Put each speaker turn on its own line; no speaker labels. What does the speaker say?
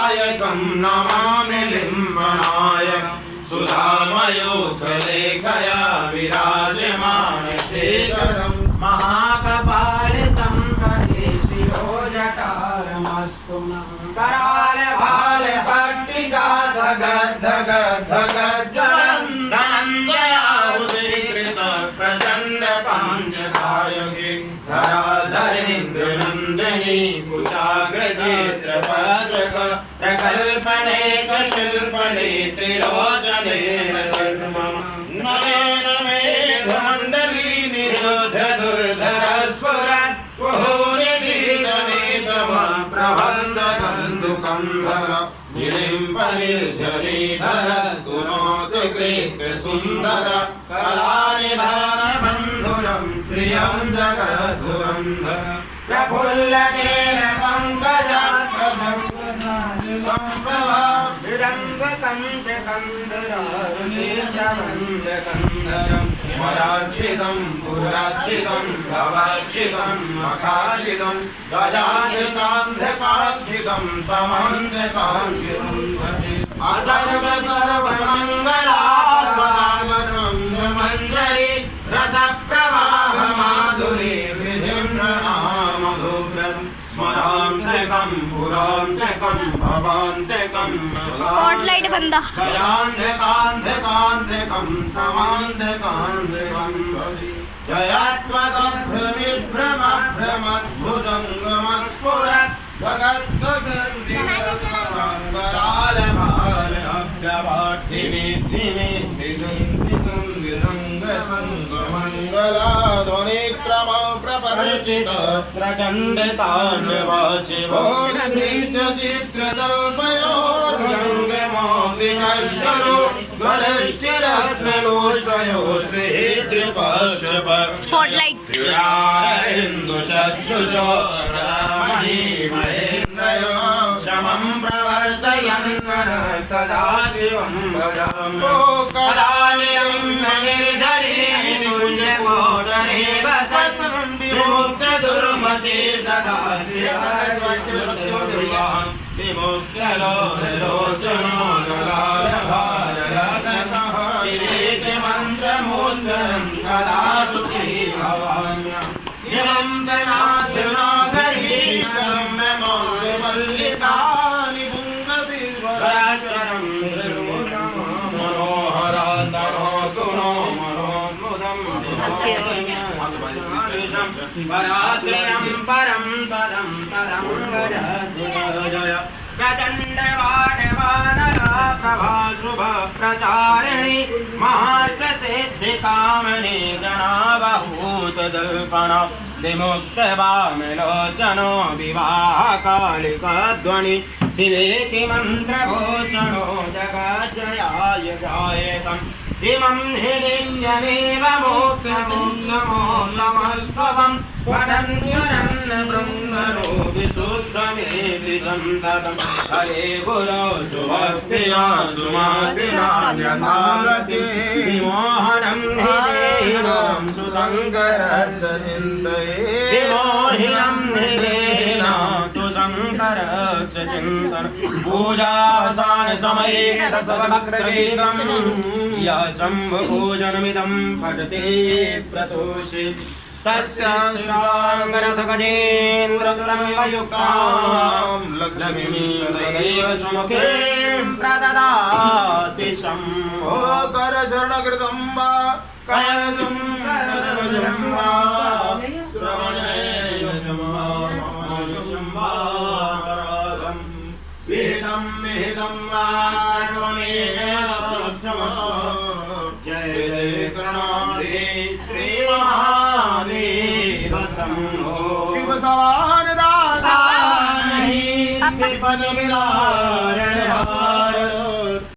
नायकं नमामि लिम्बनायकं सुधामयोगलेखया विराजमानशेखरं
महाकपाले संप्रतिष्ठितो कराले
भाले भट्टिका धगद् धगद् धगद् धनञ्जयाहुतीकृत प्रचण्ड पाञ्चसायके धराधरेन्द्र नन्दिनी कुचाग्रचित्रपत्रक प्रकल्पनेक शिल्पने त्रिलोचने नमे नमे मण्डली निरुद्ध दुर्धर स्फुरन् कुहूनि शीतने तव प्रबन्ध कन्दुकन्धर निलिम्बनिर्झरीधर सुनोतु कृत सुन्दर कलानिधान बन्धुरं श्रियं जगद्धुरन्धर प्रफुल्लकेन पङ्कजात्रसंरङ्गकं च कन्दरारुचिरमन्दकन्दरं स्मराक्षितं पुराक्षितं भवाक्षितं मखाक्षितं गजाधिकान्धकाक्षितं तमन्धकाक्षितं असर्व सर्वमङ्गलात्मनागतं मञ्जरी रसप्रवाह माधुरी स्मरान्तिकं पुरान्तिकं भवान्तिकं
स्पॉटलाइट बंदा
गयान्तिकान्तिकान्तिकं तमान्तिकान्तिकं जयात्मदभ्रमिभ्रमभ्रमद्भुजङ्गमस्फुरत् जगद्गगन्दिरङ्गरालभारभ्यवाटिनीतिमङ्गलाध्वनिक्रम प्रपरिचित प्रचण्डताण्डवाचिवो चित्रतल्पयोर्भुजङ्गमौक्तिकश्करो वरश्चिरत्नलोष्टयो श्रीद्रिपश्यप
स्पॉटलाइट
क्रीडारेन्दुचक्षुषो महेन्द्रयो शमं प्रवर्तयन् सदा शिवं भजामि करालियं निर्झरीनिकुञ्जकोटरे वसन् विमुक्तदुर्मते सदा विमुक्तलोचनो दलालभारलतः किरीटिमन्त्रमोच्चरन् कदा सुखी भवाम्यहं निरन्तनाथनागरीकरं मौलिमल्लिकानि पुङ्गतिर्वराचरं मनोहरान्दनोतु नो मनोन्मुदं परात्रयं परं पदं पदं गजय प्रचण्डवाडवानला प्रभा शुभ प्रचारिणी महाप्रसिद्धिकामनी जनावहूतदल्पना विमुक्तवामलोचनो विवाहकालिकाध्वनि शिवेति मन्त्रभूषणो जगज्जयाय जायेतम् इमं हिडिञ्जनेव मोक्षमोक्षमोल्लमस्तवं पठन्युरन्न ब्रह्मणो विशुद्धमेति सन्ततं हरे गुरो सुभक्त्या सुमातिना यथागति विमोहनं हिदेहिनां सुशङ्करस्य चिन्तये विमोहिनं हिदेहिनां सुशङ्करस्य चिन्तनं पूजावसान समये दशवक्त्रगीतं या शम्भुपूजनमिदं पठते प्रतोषे तस्याङ्गरथगजेन्द्रतुरङ्गयुक्तां लक्ष्मीं सदैव सुमुखीं प्रददाति शम्भो करशरणकृतं वा कयजं करवशं वा श्रवणेन वा विहितं विहितं वा श्रवणेन जय जय गणाधि श्री महादेव शंभो शिव सवार दाता नहीं विपद विदारण